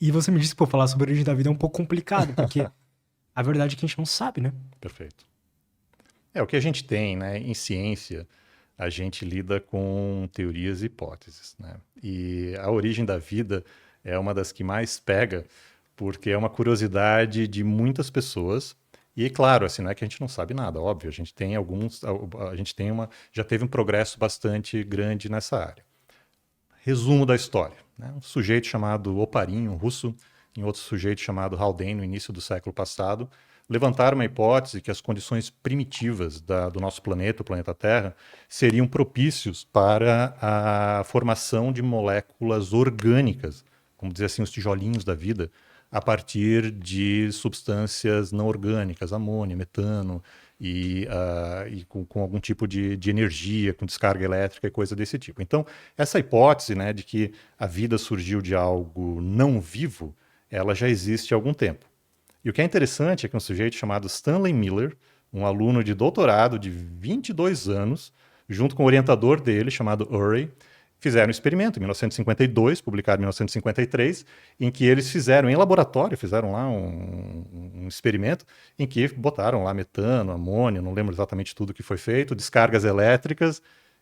E você me disse que, pô, falar sobre a origem da vida é um pouco complicado, porque a verdade é que a gente não sabe, né? Perfeito. O que a gente tem, né, em ciência, a gente lida com teorias e hipóteses, né? E a origem da vida é uma das que mais pega, porque é uma curiosidade de muitas pessoas. E claro, assim, não é que a gente não sabe nada, óbvio, a gente tem a gente tem já teve um progresso bastante grande nessa área. Resumo da história, né? Um sujeito chamado Oparin, um russo, e outro sujeito chamado Haldane, no início do século passado, levantaram uma hipótese que as condições primitivas do nosso planeta, o planeta Terra, seriam propícios para a formação de moléculas orgânicas, como dizer assim, os tijolinhos da vida, a partir de substâncias não orgânicas, amônia, metano, e com algum tipo de energia, com descarga elétrica e coisa desse tipo. Então, essa hipótese, né, de que a vida surgiu de algo não vivo, ela já existe há algum tempo. E o que é interessante é que um sujeito chamado Stanley Miller, um aluno de doutorado de 22 anos, junto com o orientador dele, chamado Urey, fizeram um experimento em 1952, publicado em 1953, em que eles fizeram em laboratório, fizeram lá um experimento em que botaram lá metano, amônia, não lembro exatamente tudo que foi feito, descargas elétricas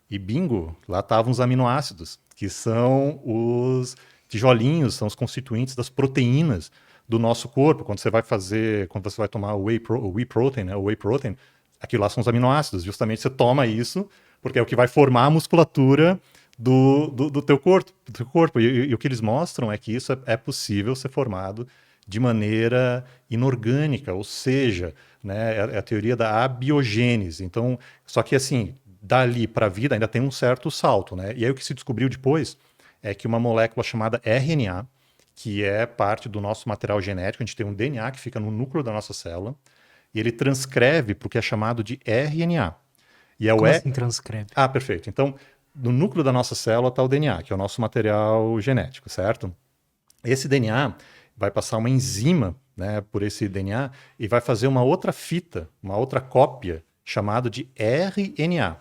e bingo, lá estavam os aminoácidos, que são os tijolinhos, são os constituintes das proteínas do nosso corpo. Quando você vai tomar o whey protein, né, o whey protein, aquilo lá são os aminoácidos. Justamente você toma isso porque é o que vai formar a musculatura do teu corpo. Do teu corpo. E o que eles mostram é que isso é possível ser formado de maneira inorgânica, ou seja, né, é a teoria da abiogênese. Então, só que assim, dali para a vida ainda tem um certo salto, né? E aí o que se descobriu depois é que uma molécula chamada RNA, que é parte do nosso material genético, a gente tem um DNA que fica no núcleo da nossa célula, e ele transcreve para o que é chamado de RNA. E é o Como E. assim transcreve? Ah, perfeito. Então, no núcleo da nossa célula está o DNA, que é o nosso material genético, certo? Esse DNA vai passar uma enzima, né, por esse DNA e vai fazer uma outra fita, uma outra cópia, chamada de RNA.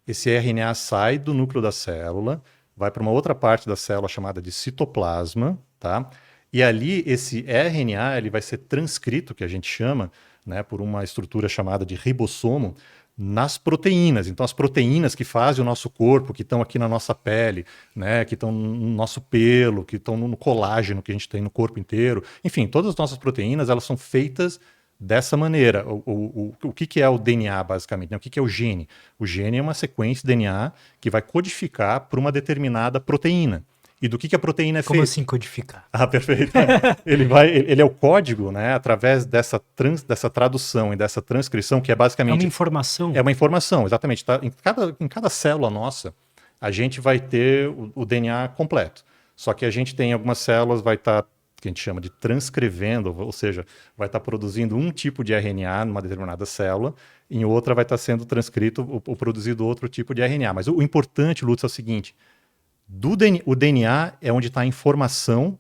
Esse RNA sai do núcleo da célula, vai para uma outra parte da célula chamada de citoplasma, tá? E ali esse RNA ele vai ser transcrito, que a gente chama, né, por uma estrutura chamada de ribossomo, nas proteínas. Então, as proteínas que fazem o nosso corpo, que estão aqui na nossa pele, né, que estão no nosso pelo, que estão no colágeno que a gente tem no corpo inteiro. Enfim, todas as nossas proteínas elas são feitas dessa maneira. O que é o DNA, basicamente? Né? O que é o gene? O gene é uma sequência de DNA que vai codificar para uma determinada proteína. E do que a proteína é Como feita? assim codificar? Ah, perfeito. Ele é o código, né, através dessa tradução e dessa transcrição, que é É uma basicamente informação. é uma informação, exatamente. Tá? Em cada célula nossa, a gente vai ter o DNA completo. Só que a gente tem algumas células, vai estar, que a gente chama de transcrevendo, ou seja, vai estar produzindo um tipo de RNA numa determinada célula, em outra vai estar sendo transcrito ou produzido outro tipo de RNA. Mas o importante, Lutz, é o seguinte: o DNA é onde está a informação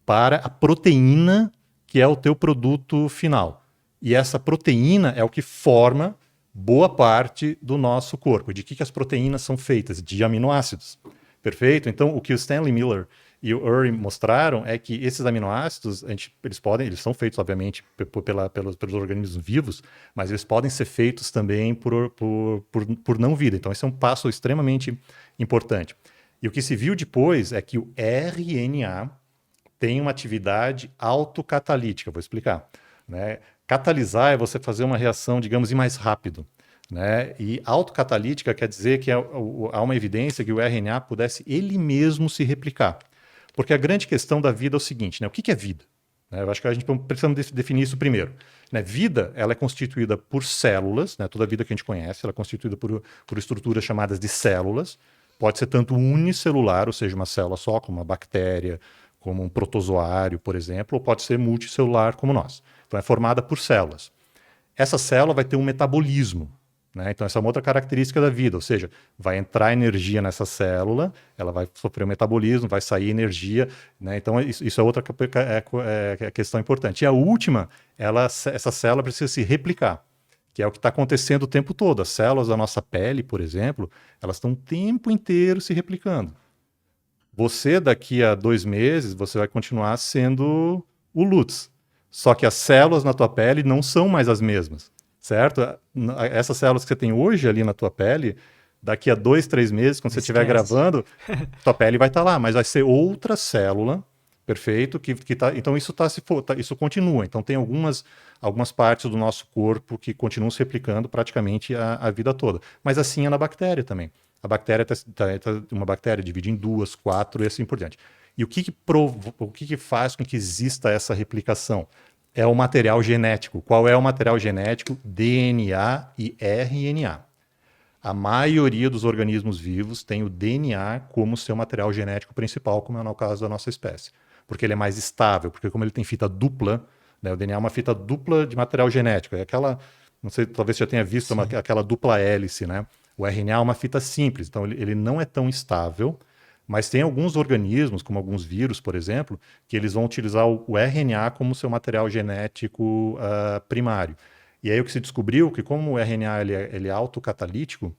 para a proteína que é o teu produto final. E essa proteína é o que forma boa parte do nosso corpo. De que as proteínas são feitas? De aminoácidos. Perfeito? Então, o que o Stanley Miller e o Urey mostraram é que esses aminoácidos, eles são feitos, obviamente, pelos organismos vivos, mas eles podem ser feitos também por não vida. Então, esse é um passo extremamente importante. E o que se viu depois é que o RNA tem uma atividade autocatalítica. Vou explicar. Né? Catalisar é você fazer uma reação, digamos, ir mais rápido. Né? E autocatalítica quer dizer que há uma evidência que o RNA pudesse ele mesmo se replicar. Porque a grande questão da vida é o seguinte, né? O que é vida? Né? Eu acho que a gente precisa definir isso primeiro. Né? Vida ela é constituída por células, né? Toda a vida que a gente conhece ela é constituída por estruturas chamadas de células. Pode ser tanto unicelular, ou seja, uma célula só, como uma bactéria, como um protozoário, por exemplo, ou pode ser multicelular, como nós. Então, é formada por células. Essa célula vai ter um metabolismo. Né? Então, essa é uma outra característica da vida, ou seja, vai entrar energia nessa célula, ela vai sofrer um metabolismo, vai sair energia. Né? Então, isso é outra questão importante. E a última, essa célula precisa se replicar, que é o que está acontecendo o tempo todo. As células da nossa pele, por exemplo, elas estão o tempo inteiro se replicando. Você, daqui a 2 meses, você vai continuar sendo o Lutz. Só que as células na tua pele não são mais as mesmas, certo? Essas células que você tem hoje ali na tua pele, daqui a 2, 3 meses, quando você estiver Esquece. gravando, tua pele vai estar lá, mas vai ser outra célula, perfeito? Então isso continua. Então tem algumas partes do nosso corpo que continuam se replicando praticamente a vida toda. Mas assim é na bactéria também. A bactéria, uma bactéria divide em 2, 4 e assim por diante. E o que faz com que exista essa replicação? É o material genético. Qual é o material genético? DNA e RNA. A maioria dos organismos vivos tem o DNA como seu material genético principal, como é no caso da nossa espécie. Porque ele é mais estável, porque como ele tem fita dupla, né, o DNA é uma fita dupla de material genético. É aquela, não sei, talvez você já tenha visto aquela dupla hélice, né? O RNA é uma fita simples, então ele não é tão estável, mas tem alguns organismos, como alguns vírus, por exemplo, que eles vão utilizar o RNA como seu material genético primário. E aí o que se descobriu que como o RNA ele é autocatalítico,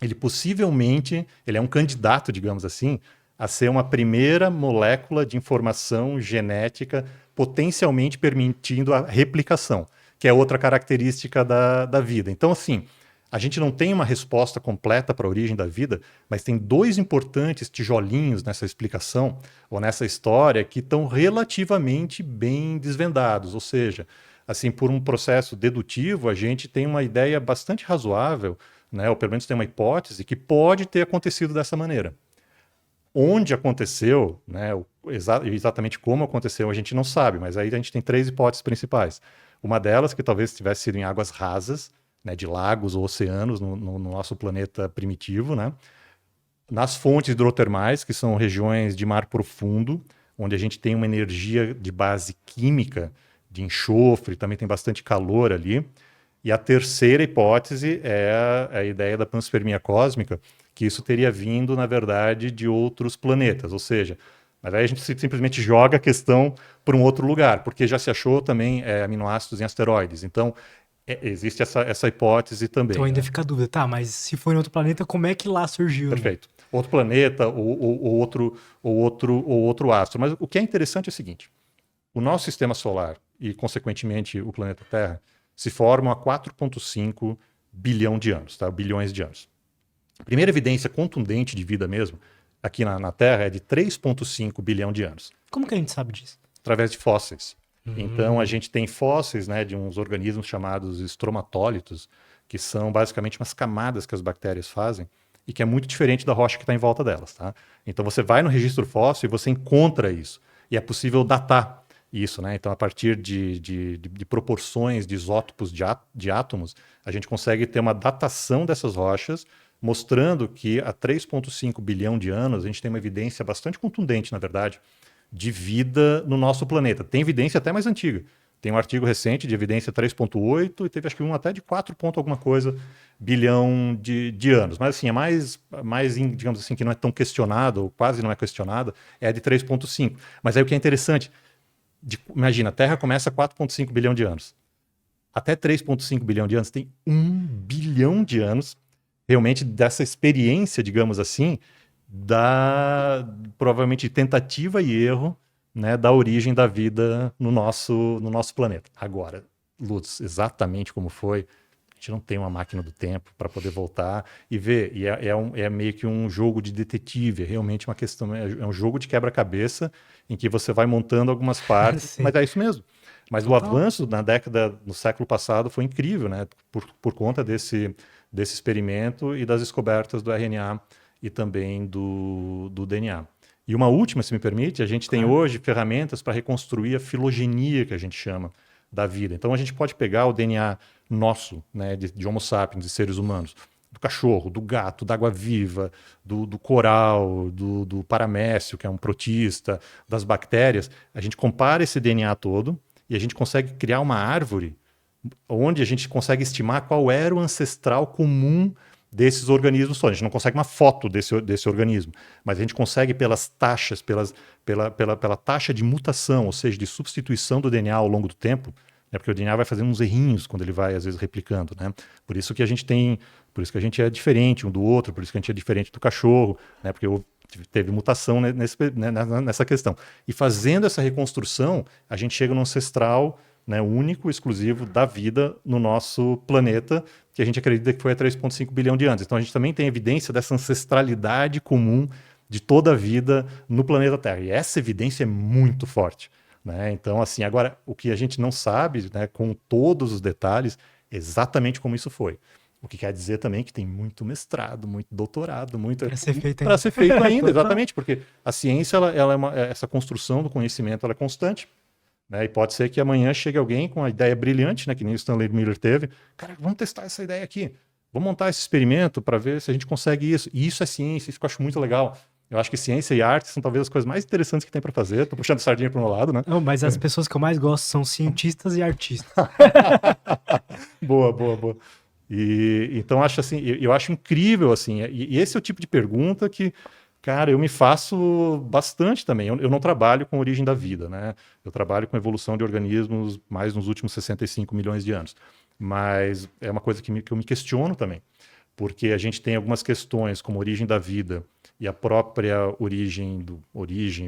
ele possivelmente, ele é um candidato, digamos assim, a ser uma primeira molécula de informação genética potencialmente permitindo a replicação, que é outra característica da vida. Então, assim, a gente não tem uma resposta completa para a origem da vida, mas tem 2 importantes tijolinhos nessa explicação, ou nessa história, que estão relativamente bem desvendados. Ou seja, assim, por um processo dedutivo, a gente tem uma ideia bastante razoável, né, ou pelo menos tem uma hipótese, que pode ter acontecido dessa maneira. Onde aconteceu, né, exatamente como aconteceu, a gente não sabe, mas aí a gente tem 3 hipóteses principais. Uma delas, que talvez tivesse sido em águas rasas, né, de lagos ou oceanos no nosso planeta primitivo, né? Nas fontes hidrotermais, que são regiões de mar profundo, onde a gente tem uma energia de base química, de enxofre, também tem bastante calor ali. E a terceira hipótese é a ideia da panspermia cósmica, que isso teria vindo, na verdade, de outros planetas. Ou seja, mas aí a gente simplesmente joga a questão para um outro lugar, porque já se achou também aminoácidos em asteroides. Então, existe essa hipótese também. Então ainda Né? fica a dúvida, tá, mas se foi em outro planeta, como é que lá surgiu, né? Perfeito. Outro planeta ou outro astro. Mas o que é interessante é o seguinte: o nosso sistema solar e, consequentemente, o planeta Terra se formam há 4,5 bilhão de anos, tá? Bilhões de anos. A primeira evidência contundente de vida mesmo aqui na Terra é de 3,5 bilhão de anos, Como que a gente sabe disso? através de fósseis. Então, a gente tem fósseis, né, de uns organismos chamados estromatólitos, que são basicamente umas camadas que as bactérias fazem e que é muito diferente da rocha que está em volta delas. Tá? Então, você vai no registro fóssil e você encontra isso. E é possível datar isso. Né? Então, a partir de proporções de isótopos de átomos, a gente consegue ter uma datação dessas rochas, mostrando que há 3,5 bilhão de anos a gente tem uma evidência bastante contundente, na verdade, de vida no nosso planeta. Tem evidência até mais antiga. Tem um artigo recente de evidência 3,8 e teve acho que um até de 4 ponto alguma coisa bilhão de anos. Mas assim, digamos assim, que não é tão questionado, ou quase não é questionada, é a de 3,5. Mas aí o que é interessante, imagina, a Terra começa a 4,5 bilhão de anos. Até 3,5 bilhão de anos tem 1 bilhão de anos realmente dessa experiência, digamos assim, provavelmente tentativa e erro, né, da origem da vida no nosso planeta. Agora, Lutz, exatamente como foi, a gente não tem uma máquina do tempo para poder voltar e ver. E é meio que um jogo de detetive, é realmente uma questão, é um jogo de quebra-cabeça em que você vai montando algumas partes, Sim. mas é isso mesmo. Mas o Total. avanço no século passado foi incrível, né, por conta desse experimento e das descobertas do RNA e também do DNA. E uma última, se me permite, a gente tem hoje ferramentas para reconstruir a filogenia, que a gente chama, da vida. Então a gente pode pegar o DNA nosso, né, de Homo sapiens, de seres humanos, do cachorro, do gato, da água-viva, do coral, do paramécio, que é um protista, das bactérias. A gente compara esse DNA todo e a gente consegue criar uma árvore onde a gente consegue estimar qual era o ancestral comum desses organismos todos. A gente não consegue uma foto desse organismo, mas a gente consegue pelas taxas, pela taxa de mutação, ou seja, de substituição do DNA ao longo do tempo, né, porque o DNA vai fazendo uns errinhos quando ele vai, às vezes, replicando. Né? Por isso que a gente é diferente um do outro, por isso que a gente é diferente do cachorro, né, porque teve mutação nessa questão. E fazendo essa reconstrução, a gente chega no ancestral, né, único, exclusivo da vida no nosso planeta, que a gente acredita que foi há 3,5 bilhão de anos. Então a gente também tem evidência dessa ancestralidade comum de toda a vida no planeta Terra. E essa evidência é muito forte. Né? Então, assim, agora, o que a gente não sabe, né, com todos os detalhes, exatamente como isso foi. O que quer dizer também que tem muito mestrado, muito doutorado, muito Para ser feito para ainda. ser feito ainda, exatamente, porque a ciência, ela essa construção do conhecimento, ela é constante. Né? E pode ser que amanhã chegue alguém com uma ideia brilhante, né, que nem o Stanley Miller teve. Cara, vamos testar essa ideia aqui. Vamos montar esse experimento para ver se a gente consegue isso. E isso é ciência, isso que eu acho muito legal. Eu acho que ciência e arte são talvez as coisas mais interessantes que tem para fazer. Tô puxando sardinha para o meu lado, né? Não, mas as pessoas que eu mais gosto são cientistas e artistas. Boa, boa, boa. E então acho assim, eu acho incrível assim. E esse é o tipo de pergunta que, cara, eu me faço bastante também. Eu não trabalho com origem da vida, né? Eu trabalho com evolução de organismos mais nos últimos 65 milhões de anos. Mas é uma coisa que eu me questiono também. Porque a gente tem algumas questões como origem da vida e a própria origem,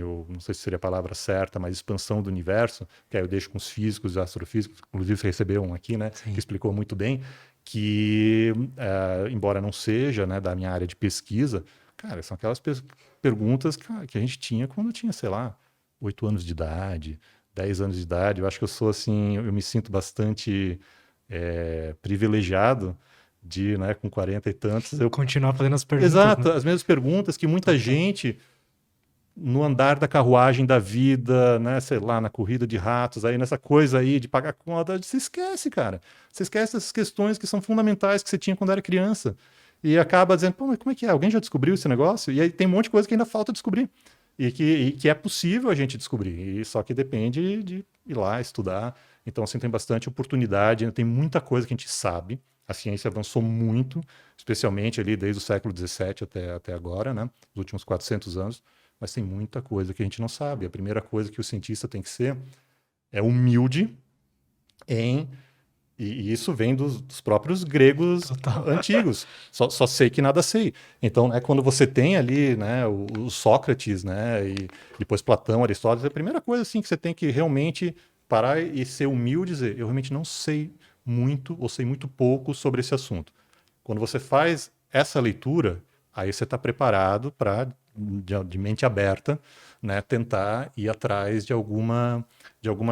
ou não sei se seria a palavra certa, mas expansão do universo, que aí eu deixo com os físicos e astrofísicos, inclusive você recebeu um aqui, né, Sim. que explicou muito bem, que, embora não seja, né, da minha área de pesquisa, cara, são aquelas perguntas que a gente tinha quando eu tinha, sei lá, 8 anos de idade, 10 anos de idade. Eu acho que eu sou assim, eu me sinto bastante privilegiado de, né, com 40 e tantos, eu... Continuar fazendo as perguntas, Exato, né? as mesmas perguntas que muita gente no andar da carruagem da vida, né, sei lá, na corrida de ratos, aí nessa coisa aí de pagar conta, você esquece, cara. Você esquece essas questões que são fundamentais que você tinha quando era criança. E acaba dizendo, pô, mas como é que é? Alguém já descobriu esse negócio? E aí tem um monte de coisa que ainda falta descobrir. E que é possível a gente descobrir. E só que depende de ir lá, estudar. Então, assim, tem bastante oportunidade, ainda tem muita coisa que a gente sabe. A ciência avançou muito, especialmente ali desde o século XVII até agora, né? Os últimos 400 anos. Mas tem muita coisa que a gente não sabe. A primeira coisa que o cientista tem que ser é humilde em... E isso vem dos próprios gregos Total. antigos. Só sei que nada sei. Então, né, quando você tem ali, né, o Sócrates, né, e depois Platão, Aristóteles, a primeira coisa assim, que você tem que realmente parar e ser humilde e dizer, eu realmente não sei muito ou sei muito pouco sobre esse assunto. Quando você faz essa leitura, aí você está preparado para, de mente aberta, né, tentar ir atrás de alguma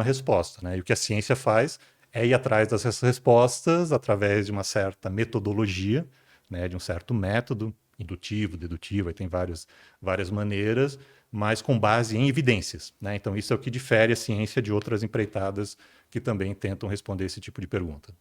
resposta. Né? E o que a ciência faz é ir atrás dessas respostas através de uma certa metodologia, né, de um certo método, indutivo, dedutivo, aí tem várias maneiras, mas com base em evidências. Né? Então, isso é o que difere a ciência de outras empreitadas que também tentam responder esse tipo de pergunta.